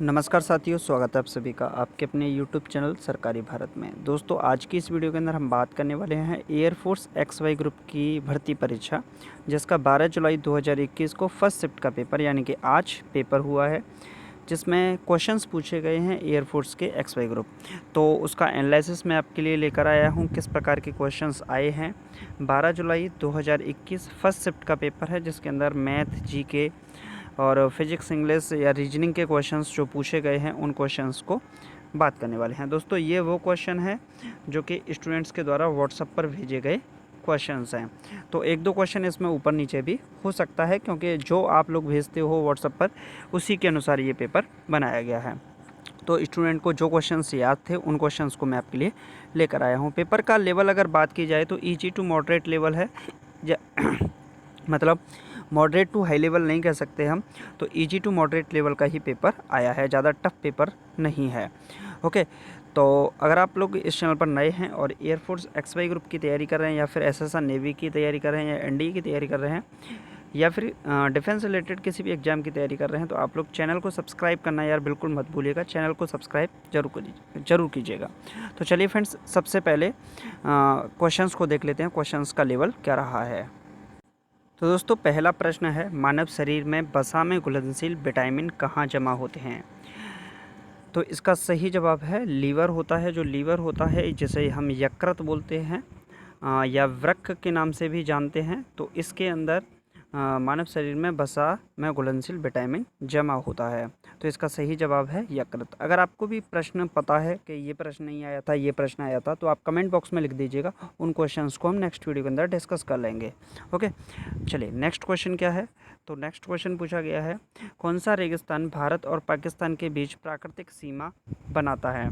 नमस्कार साथियों, स्वागत है आप सभी का आपके अपने YouTube चैनल सरकारी भारत में। दोस्तों, आज की इस वीडियो के अंदर हम बात करने वाले हैं एयरफोर्स XY ग्रुप की भर्ती परीक्षा, जिसका 12 जुलाई 2021 को फर्स्ट शिफ्ट का पेपर यानी कि आज पेपर हुआ है, जिसमें क्वेश्चंस पूछे गए हैं एयरफोर्स के XY ग्रुप। तो उसका एनालिसिस मैं आपके लिए लेकर आया हूं, किस प्रकार के क्वेश्चंस आए हैं। 12 जुलाई 2021 फर्स्ट शिफ्ट का पेपर है, जिसके अंदर मैथ, जीके और फिजिक्स, इंग्लिश या रीजनिंग के क्वेश्चंस जो पूछे गए हैं उन क्वेश्चंस को बात करने वाले हैं। दोस्तों, ये वो क्वेश्चन है जो कि स्टूडेंट्स के द्वारा व्हाट्सएप पर भेजे गए क्वेश्चंस हैं। तो एक दो क्वेश्चन इसमें ऊपर नीचे भी हो सकता है, क्योंकि जो आप लोग भेजते हो व्हाट्सएप पर उसी के अनुसार ये पेपर बनाया गया है। तो स्टूडेंट को जो क्वेश्चंस याद थे उन क्वेश्चंस को मैं आपके लिए लेकर आया हूँ। पेपर का लेवल अगर बात की जाए तो ईजी टू मॉडरेट लेवल है, मतलब मॉडरेट टू हाई लेवल नहीं कह सकते हम, तो इजी टू मॉडरेट लेवल का ही पेपर आया है, ज़्यादा टफ पेपर नहीं है। ओके, तो अगर आप लोग इस चैनल पर नए हैं और एयरफोर्स XY ग्रुप की तैयारी कर रहे हैं, या फिर SSR नेवी की तैयारी कर रहे हैं, या NDA की तैयारी कर रहे हैं, या फिर डिफेंस रिलेटेड किसी भी एग्जाम की तैयारी कर रहे हैं, तो आप लोग चैनल को सब्सक्राइब करना यार बिल्कुल मत भूलिएगा। चैनल को सब्सक्राइब जरूर कीजिएगा। तो चलिए फ्रेंड्स, सबसे पहले क्वेश्चंस को देख लेते हैं, क्वेश्चंस का लेवल क्या रहा है। तो दोस्तों, पहला प्रश्न है, मानव शरीर में वसा में घुलनशील विटामिन कहाँ जमा होते हैं? तो इसका सही जवाब है लीवर होता है। जो लीवर होता है, जिसे हम यकृत बोलते हैं या वृक्क के नाम से भी जानते हैं, तो इसके अंदर मानव शरीर में वसा में घुलनशील विटामिन जमा होता है। तो इसका सही जवाब है यकृत। अगर आपको भी प्रश्न पता है कि ये प्रश्न नहीं आया था, ये प्रश्न आया था, तो आप कमेंट बॉक्स में लिख दीजिएगा। उन क्वेश्चंस को हम नेक्स्ट वीडियो के अंदर डिस्कस कर लेंगे। ओके, चलिए नेक्स्ट क्वेश्चन क्या है। तो नेक्स्ट क्वेश्चन पूछा गया है, कौन सा रेगिस्तान भारत और पाकिस्तान के बीच प्राकृतिक सीमा बनाता है?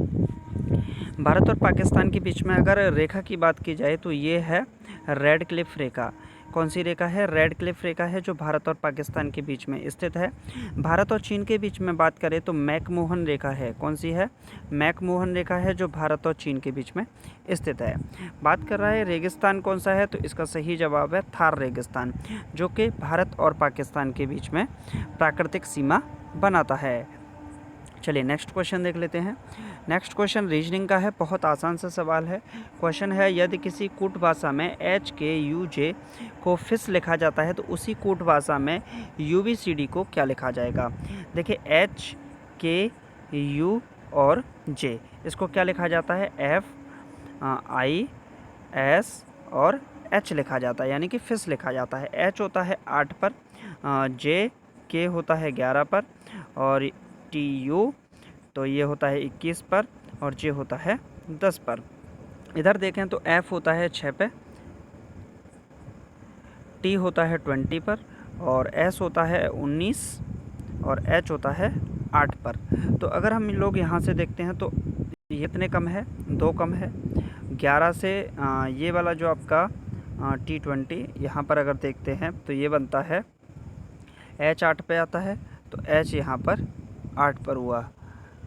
भारत और पाकिस्तान के बीच में अगर रेखा की बात की जाए तो ये है रेड क्लिफ रेखा। कौन सी रेखा है? रेड क्लिफ रेखा है, जो भारत और पाकिस्तान के बीच में स्थित है। भारत और चीन के बीच में बात करें तो मैकमोहन रेखा है। कौन सी है? मैकमोहन रेखा है, जो भारत और चीन के बीच में स्थित है। बात कर रहा है रेगिस्तान कौन सा है, तो इसका सही जवाब है थार रेगिस्तान, जो कि भारत और पाकिस्तान के बीच में प्राकृतिक सीमा बनाता है। चलिए नेक्स्ट क्वेश्चन देख लेते हैं। नेक्स्ट क्वेश्चन रीजनिंग का है, बहुत आसान सा सवाल है। क्वेश्चन है, यदि किसी कूट भाषा में HKUJ को फिश लिखा जाता है, तो उसी कूट भाषा में UBCD को क्या लिखा जाएगा? देखिए, HKU और J, इसको क्या लिखा जाता है? FIS और H लिखा जाता है, यानी कि फिश लिखा जाता है। H होता है 8 पर, JK होता है 11 पर, और TU तो ये होता है 21 पर, और J होता है 10 पर। इधर देखें तो F होता है 6 पे, T होता है 20 पर, और S होता है 19, और H होता है 8 पर। तो अगर हम लोग यहाँ से देखते हैं तो ये इतने कम है, 2 कम है 11 से। ये वाला जो आपका T20 यहाँ पर अगर देखते हैं तो ये बनता है H 8 पे आता है, तो H यहाँ पर 8 पर हुआ।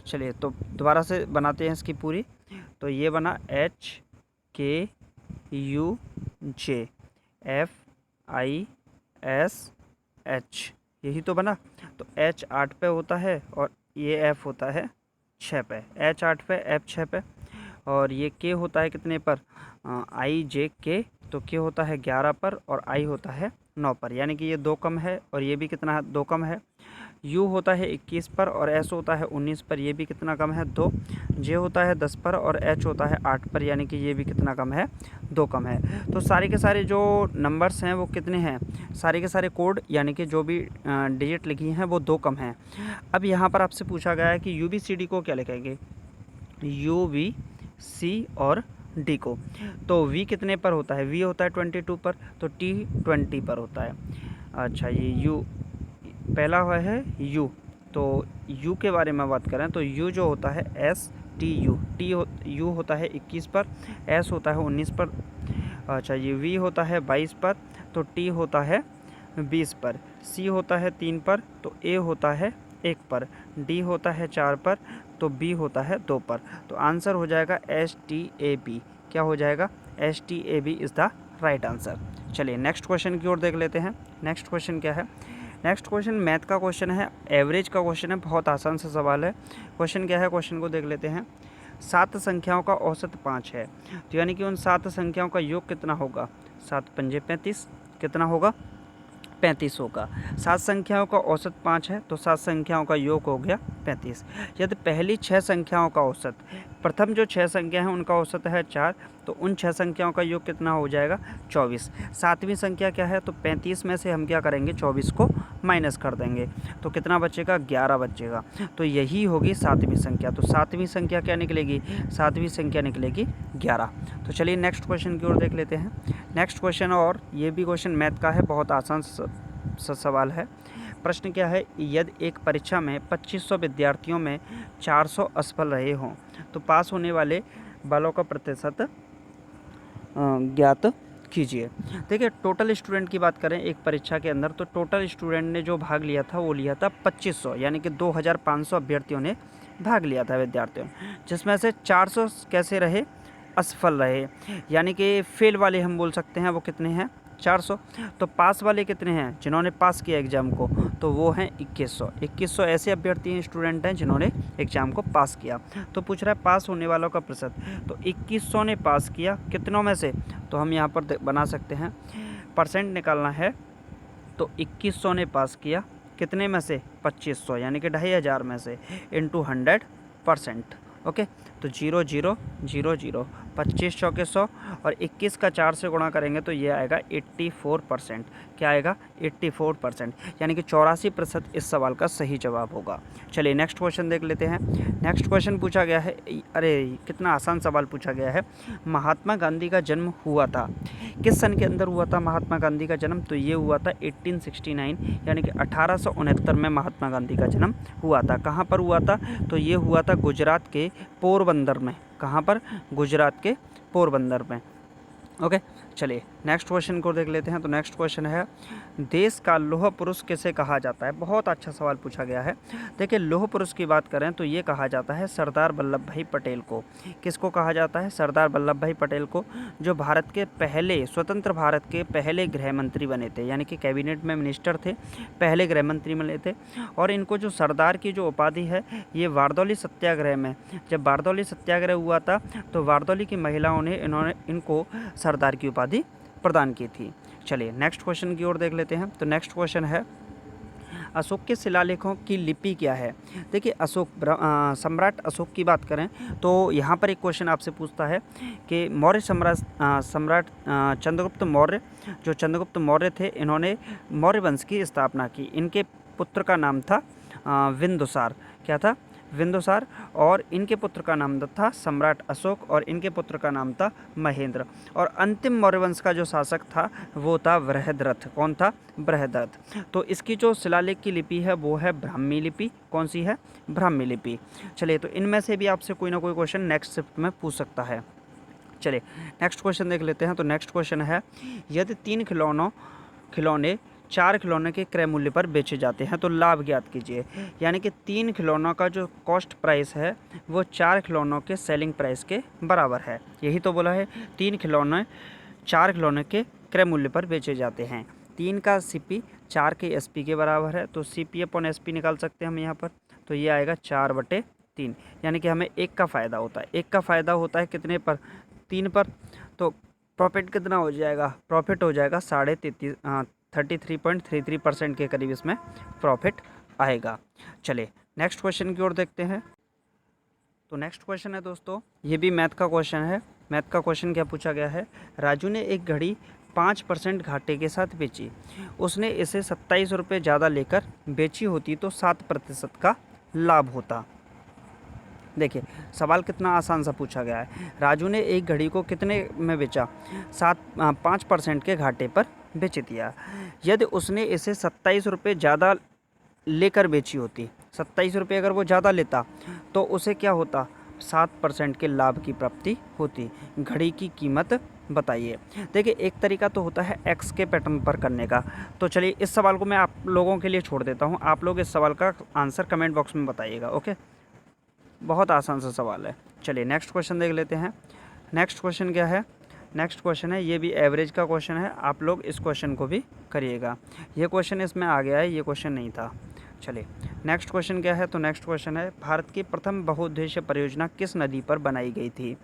चलिए, तो दोबारा से बनाते हैं इसकी पूरी। तो ये बना HKUJ FISH, यही तो बना। तो H 8 पे होता है और ये F होता है 6 पे। H 8 पे, F 6 पे, और ये K होता है कितने पर? IJK, तो K होता है 11 पर और I होता है 9 पर, यानी कि ये 2 कम है, और ये भी कितना है? 2 कम है। U होता है 21 पर और S होता है 19 पर, ये भी कितना कम है? 2। J होता है 10 पर और H होता है 8 पर, यानी कि ये भी कितना कम है? 2 कम है। तो सारे के सारे जो नंबर्स हैं वो कितने हैं? सारे के सारे कोड यानी कि जो भी डिजिट लिखी हैं वो 2 कम हैं। अब यहाँ पर आपसे पूछा गया है कि UBCD को क्या लिखेंगे? UBC और D को। तो V कितने पर होता है? V होता है 22 पर, तो T 20 पर होता है। अच्छा, ये U पहला हुआ है U, तो U के बारे में बात करें तो U जो होता है STU, U होता है 21 पर, S होता है 19 पर, अच्छा ये V होता है 22 पर, तो T होता है 20 पर, C होता है 3 पर, तो A होता है 1 पर, D होता है 4 पर, तो B होता है 2 पर। तो आंसर हो जाएगा STAB। क्या हो जाएगा? STAB is the right answer. चलिए नेक्स्ट क्वेश्चन की ओर देख लेते हैं। नेक्स्ट क्वेश्चन क्या है? नेक्स्ट क्वेश्चन मैथ का क्वेश्चन है, एवरेज का क्वेश्चन है, बहुत आसान सा सवाल है। क्वेश्चन क्या है, क्वेश्चन को देख लेते हैं। 7 संख्याओं का औसत 5 है, तो यानी कि उन 7 संख्याओं का योग कितना होगा? 7 पंजे 35, कितना होगा? 35 होगा। 7 संख्याओं का औसत 5 है, तो 7 संख्याओं का योग हो गया 35। यदि पहली 6 संख्याओं का औसत, प्रथम जो 6 संख्या हैं उनका औसत है 4, तो उन 6 संख्याओं का योग कितना हो जाएगा? 24। 7वीं संख्या क्या है? तो 35 में से हम क्या करेंगे? 24 को माइनस कर देंगे, तो कितना बचेगा? 11 बचेगा। तो यही होगी 7वीं संख्या। तो 7वीं संख्या क्या निकलेगी? 7वीं संख्या निकलेगी 11। तो चलिए नेक्स्ट क्वेश्चन की ओर देख लेते हैं। नेक्स्ट क्वेश्चन, और ये भी क्वेश्चन मैथ का है, बहुत आसान सवाल है। प्रश्न क्या है? यदि एक परीक्षा में 2500 विद्यार्थियों में 400 असफल रहे हों, तो पास होने वाले वालों का प्रतिशत ज्ञात कीजिए। देखिए, टोटल स्टूडेंट की बात करें एक परीक्षा के अंदर, तो टोटल स्टूडेंट ने जो भाग लिया था वो लिया था 2500, यानी कि 2500 अभ्यर्थियों ने भाग लिया था, विद्यार्थियों, जिसमें से 400 कैसे रहे? असफल रहे, यानी कि फेल वाले हम बोल सकते हैं, वो कितने हैं? 400। तो पास वाले कितने हैं? जिन्होंने पास किया एग्ज़ाम को, तो वो हैं 2100। 2100 ऐसे अभ्यर्थी हैं, स्टूडेंट हैं जिन्होंने एग्ज़ाम को पास किया। तो पूछ रहा है पास होने वालों का प्रतिशत, तो 2100 ने पास किया, कितनों में से? तो हम यहाँ पर बना सकते हैं, परसेंट निकालना है, तो 2100 ने पास किया, कितने में से? 2500, यानी कि 2500 में से, इंटू 100%। ओके, तो 0 0 0 0, 25 चौके 100, और 21 का 4 से गुणा करेंगे तो ये आएगा 84%। क्या आएगा? 84%, यानी कि 84% इस सवाल का सही जवाब होगा। चलिए नेक्स्ट क्वेश्चन देख लेते हैं। नेक्स्ट क्वेश्चन पूछा गया है, अरे कितना आसान सवाल पूछा गया है। महात्मा गांधी का जन्म हुआ था, किस सन के अंदर हुआ था महात्मा गांधी का जन्म? तो ये हुआ था 1869, यानी कि 1869 में महात्मा गांधी का जन्म हुआ था। कहाँ पर हुआ था? तो ये हुआ था गुजरात के पोरबंदर में। कहाँ पर? गुजरात के पोरबंदर में। ओके, चलिए नेक्स्ट क्वेश्चन को देख लेते हैं। तो नेक्स्ट क्वेश्चन है, देश का लौह पुरुष किसे कहा जाता है? बहुत अच्छा सवाल पूछा गया है। देखिए, लौह पुरुष की बात करें तो ये कहा जाता है सरदार वल्लभ भाई पटेल को। किसको कहा जाता है? सरदार वल्लभ भाई पटेल को, जो भारत के पहले, स्वतंत्र भारत के पहले गृह मंत्री बने थे, यानी कि कैबिनेट में मिनिस्टर थे, पहले गृह मंत्री बने थे। और इनको जो सरदार की जो उपाधि है, ये वारदौली सत्याग्रह में, जब वारदौली सत्याग्रह हुआ था, तो वारदौली की महिलाओं ने इनको सरदार की उपाधि प्रदान की थी। चलिए नेक्स्ट क्वेश्चन की ओर देख लेते हैं। तो नेक्स्ट क्वेश्चन है, अशोक के शिलालेखों की लिपि क्या है? देखिए, सम्राट अशोक की बात करें तो यहाँ पर एक क्वेश्चन आपसे पूछता है कि मौर्य सम्राट चंद्रगुप्त मौर्य, जो चंद्रगुप्त मौर्य थे, इन्होंने मौर्य वंश की स्थापना की। इनके पुत्र का नाम था बिंदुसार। क्या था? बिंदुसार। और इनके पुत्र का नाम था सम्राट अशोक, और इनके पुत्र का नाम था महेंद्र। और अंतिम मौर्य वंश का जो शासक था वो था बृहद्रथ। कौन था? बृहद्रथ। तो इसकी जो शिलालेख की लिपि है वो है ब्राह्मी लिपि। कौन सी है? ब्राह्मी लिपि। चलिए, तो इनमें से भी आपसे कोई ना कोई क्वेश्चन नेक्स्ट शिफ्ट में पूछ सकता है। चलिए नेक्स्ट क्वेश्चन देख लेते हैं। तो नेक्स्ट क्वेश्चन है, यदि 3 खिलौने 4 खिलौने के क्रय मूल्य पर बेचे जाते हैं तो लाभ ज्ञात कीजिए। यानी कि 3 खिलौनों का जो कॉस्ट प्राइस है वो 4 खिलौनों के सेलिंग प्राइस के बराबर है। यही तो बोला है, 3 खिलौने 4 खिलौने के क्रय मूल्य पर बेचे जाते हैं। 3 का CP 4 के SP के बराबर है, तो CP/SP निकाल सकते हैं हम यहाँ पर। तो ये आएगा 4/3, यानी कि हमें 1 का फ़ायदा होता है। 1 का फ़ायदा होता है कितने पर? 3 पर। तो प्रॉफिट कितना हो जाएगा? प्रॉफिट हो जाएगा 33.33% के करीब इसमें प्रॉफिट आएगा। चलिए नेक्स्ट क्वेश्चन की ओर देखते हैं। तो नेक्स्ट क्वेश्चन है दोस्तों, ये भी मैथ का क्वेश्चन है। मैथ का क्वेश्चन क्या पूछा गया है? राजू ने एक घड़ी 5% घाटे के साथ बेची। उसने इसे 27 रुपये ज़्यादा लेकर बेची होती तो 7% का लाभ होता। देखिए, सवाल कितना आसान सा पूछा गया है। राजू ने एक घड़ी को कितने में बेचा? 5% के घाटे पर बेच दिया। यदि उसने इसे 27 रुपये ज़्यादा लेकर बेची होती, 27 रुपये अगर वो ज़्यादा लेता तो उसे क्या होता? 7% के लाभ की प्राप्ति होती। घड़ी की कीमत बताइए। देखिए, एक तरीका तो होता है एक्स के पैटर्न पर करने का। तो चलिए, इस सवाल को मैं आप लोगों के लिए छोड़ देता हूँ। आप लोग इस सवाल का आंसर कमेंट बॉक्स में बताइएगा। ओके, बहुत आसान सा सवाल है। चलिए नेक्स्ट क्वेश्चन देख लेते हैं। नेक्स्ट क्वेश्चन क्या है? नेक्स्ट क्वेश्चन है, ये भी एवरेज का क्वेश्चन है, आप लोग इस क्वेश्चन को भी करिएगा। ये क्वेश्चन इसमें आ गया है, ये क्वेश्चन नहीं था। चलिए नेक्स्ट क्वेश्चन क्या है, तो नेक्स्ट क्वेश्चन है, भारत की प्रथम बहुउद्देशीय परियोजना किस नदी पर बनाई गई थी?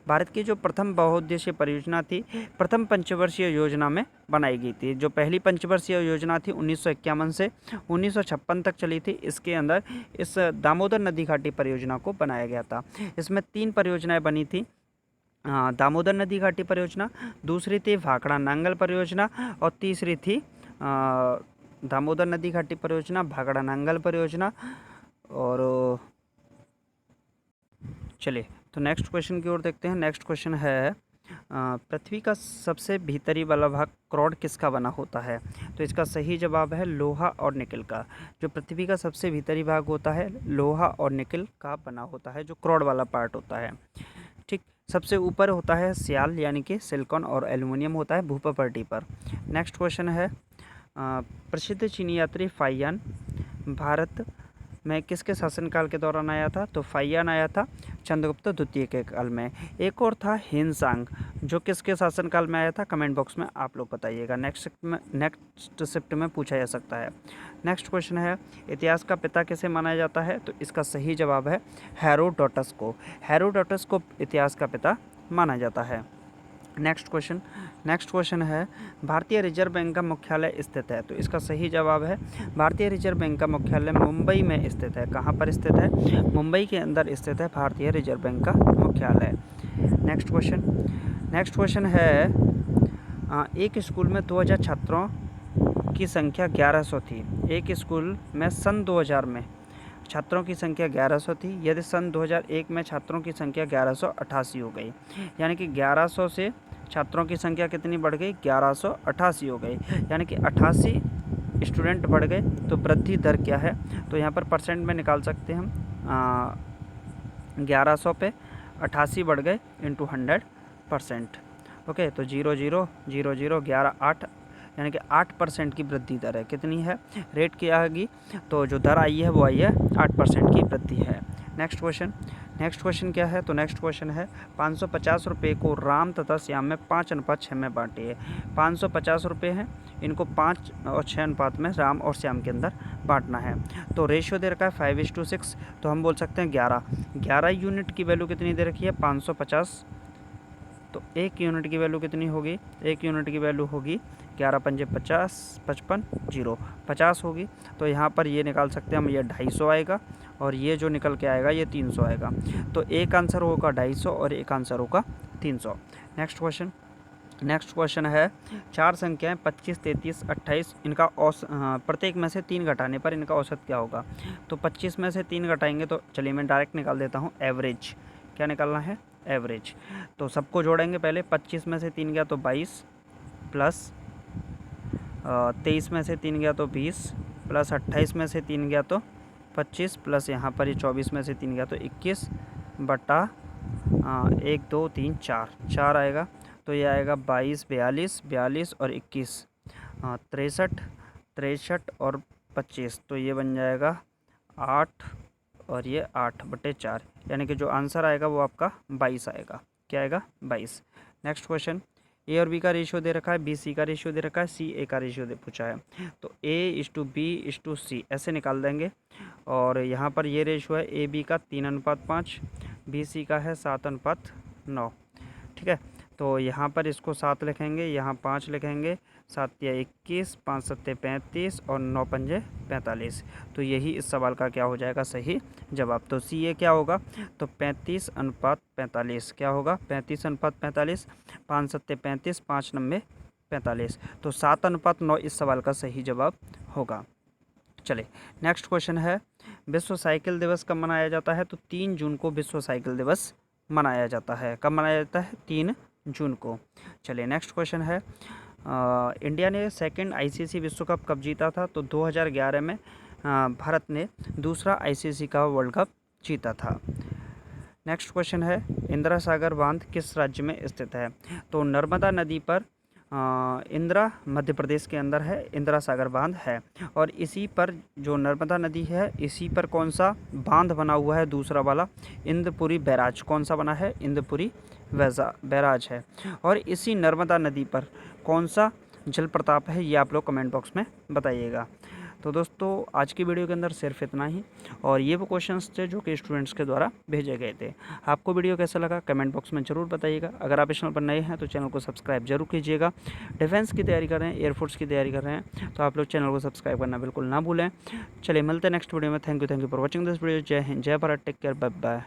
भारत की जो प्रथम बहुउद्देशीय परियोजना थी, प्रथम पंचवर्षीय योजना में बनाई गई थी। जो पहली पंचवर्षीय योजना थी 1951 से 1956 तक चली थी। इसके अंदर इस दामोदर नदी घाटी परियोजना को बनाया गया था। इसमें 3 परियोजनाएं बनी थी। दामोदर नदी घाटी परियोजना, दूसरी थी भाखड़ा नांगल परियोजना और तीसरी थी दामोदर नदी घाटी परियोजना, भाखड़ा नांगल परियोजना। और चलिए तो नेक्स्ट क्वेश्चन की ओर देखते हैं। नेक्स्ट क्वेश्चन है, पृथ्वी का सबसे भीतरी वाला भाग क्रोड किसका बना होता है? तो इसका सही जवाब है लोहा और निकल का। जो पृथ्वी का सबसे भीतरी भाग होता है लोहा और निकल का बना होता है, जो क्रोड वाला पार्ट होता है। ठीक, सबसे ऊपर होता है सियाल यानी कि सिलिकॉन और एल्युमिनियम होता है भूप्रपाटी पर। नेक्स्ट क्वेश्चन है, प्रसिद्ध चीनी यात्री फाहियान भारत में किसके शासनकाल के दौरान आया था? तो फाहियान आया था चंद्रगुप्त द्वितीय के काल में। एक और था हिनसांग, जो किसके शासनकाल में आया था? कमेंट बॉक्स में आप लोग बताइएगा, नेक्स्ट शिफ्ट में पूछा जा सकता है। नेक्स्ट क्वेश्चन है, इतिहास का पिता किसे माना जाता है? तो इसका सही जवाब है हेरोडोटस को। हेरोडोटस को इतिहास का पिता माना जाता है। नेक्स्ट क्वेश्चन है, भारतीय रिजर्व बैंक का मुख्यालय स्थित है? तो इसका सही जवाब है भारतीय रिजर्व बैंक का मुख्यालय मुंबई में स्थित है। कहाँ पर स्थित है? मुंबई के अंदर स्थित है भारतीय रिजर्व बैंक का मुख्यालय। नेक्स्ट क्वेश्चन है, एक स्कूल में 2000 छात्रों की संख्या 1100 थी। एक स्कूल में सन 2000 में छात्रों की संख्या 1100 थी, यदि सन 2001 में छात्रों की संख्या 1188 हो गई, यानी कि 1100 से छात्रों की संख्या कितनी बढ़ गई? 1188 हो गई, यानी कि 88 स्टूडेंट बढ़ गए। तो वृद्धि दर क्या है? तो यहाँ पर परसेंट में निकाल सकते हैं हम। 1100 पे 88 बढ़ गए इंटू 100%। ओके, तो 0,0,0,0 8 यानी कि 8% की वृद्धि दर है। कितनी है? रेट क्या आएगी? तो जो दर आई है वो आई है 8% की वृद्धि है। नेक्स्ट क्वेश्चन क्या है? तो नेक्स्ट क्वेश्चन है, 550 रुपये को राम तथा श्याम में 5:6 में बांटिए। 550 रुपये हैं, इनको 5 और 6 अनुपात में राम और श्याम के अंदर बांटना है। तो रेशियो दे रखा है 5:6, तो हम बोल सकते हैं 11 यूनिट की वैल्यू कितनी दे रखी है? 550। तो 1 यूनिट की वैल्यू कितनी होगी? 1 यूनिट की वैल्यू होगी 11 पंजे 50, 55 0 50 होगी। तो यहाँ पर ये निकाल सकते हैं हम, ये 250 आएगा और ये जो निकल के आएगा ये 300 आएगा। तो एक आंसर होगा 250 और एक आंसर होगा 300। नेक्स्ट क्वेश्चन है, 4 संख्याएं 25, 33, 28, इनका प्रत्येक में से 3 घटाने पर इनका औसत क्या होगा? तो 25 में से 3 घटाएंगे तो चलिए मैं डायरेक्ट निकाल देता हूँ एवरेज। क्या निकालना है? एवरेज। तो सबको जोड़ेंगे पहले। 25 में से 3 गया तो 22, प्लस 23 में से 3 गया तो 20, प्लस 28 में से 3 गया तो 25, प्लस यहाँ पर ये 24 में से 3 गया तो 21 बटा 1 2 3 4 आएगा। तो ये आएगा 22, 42 और 21, 63 और 25, तो ये बन जाएगा 8 और ये 8/4, यानी कि जो आंसर आएगा वो आपका 22 आएगा। क्या आएगा? 22। नेक्स्ट क्वेश्चन, ए और बी का रेशियो दे रखा है, बी सी का रेशियो दे रखा है, सी ए का रेशियो दे पूछा है। तो A/B/C ऐसे निकाल देंगे। और यहाँ पर ये रेशियो है ए बी का 3:5, बी सी का है 7:9। ठीक है, तो यहाँ पर इसको 7 लिखेंगे, यहाँ 5 लिखेंगे, 7 या 21, 5 7 35 और 9 पंजे 45। तो यही इस सवाल का क्या हो जाएगा? सही जवाब। तो सी ए क्या होगा? तो 35:45। क्या होगा? 35:45, 5 7 35, 5 9 45। तो 7:9 इस सवाल का सही जवाब होगा। चले नेक्स्ट क्वेश्चन है, विश्व साइकिल दिवस कब मनाया जाता है? तो 3 जून को विश्व साइकिल दिवस मनाया जाता है। कब मनाया जाता है? 3 जून को। चलिए नेक्स्ट क्वेश्चन है, इंडिया ने सेकंड आईसीसी विश्व कप कब जीता था? तो 2011 में भारत ने दूसरा आईसीसी का वर्ल्ड कप जीता था। नेक्स्ट क्वेश्चन है, इंदिरा सागर बांध किस राज्य में स्थित है? तो नर्मदा नदी पर इंदिरा मध्य प्रदेश के अंदर है, इंदिरा सागर बांध है। और इसी पर जो नर्मदा नदी है, इसी पर कौन सा बांध बना हुआ है, दूसरा वाला इंद्रपुरी बैराज, कौन सा बना है, इंद्रपुरी बैराज है। और इसी नर्मदा नदी पर कौन सा जल प्रताप है, ये आप लोग कमेंट बॉक्स में बताइएगा। तो दोस्तों आज की वीडियो के अंदर सिर्फ इतना ही, और ये वो क्वेश्चंस थे जो कि स्टूडेंट्स के द्वारा भेजे गए थे। आपको वीडियो कैसा लगा कमेंट बॉक्स में ज़रूर बताइएगा। अगर आप इस चैनल पर नए हैं तो चैनल को सब्सक्राइब जरूर कीजिएगा। डिफेंस की तैयारी कर रहे हैं, एयरफोर्स की तैयारी कर रहे हैं, तो आप लोग चैनल को सब्सक्राइब करना बिल्कुल ना भूलें। चलिए मिलते हैं नेक्स्ट वीडियो में। Thank you for watching this video. जय हिंद, जय Bharat, take care, bye bye.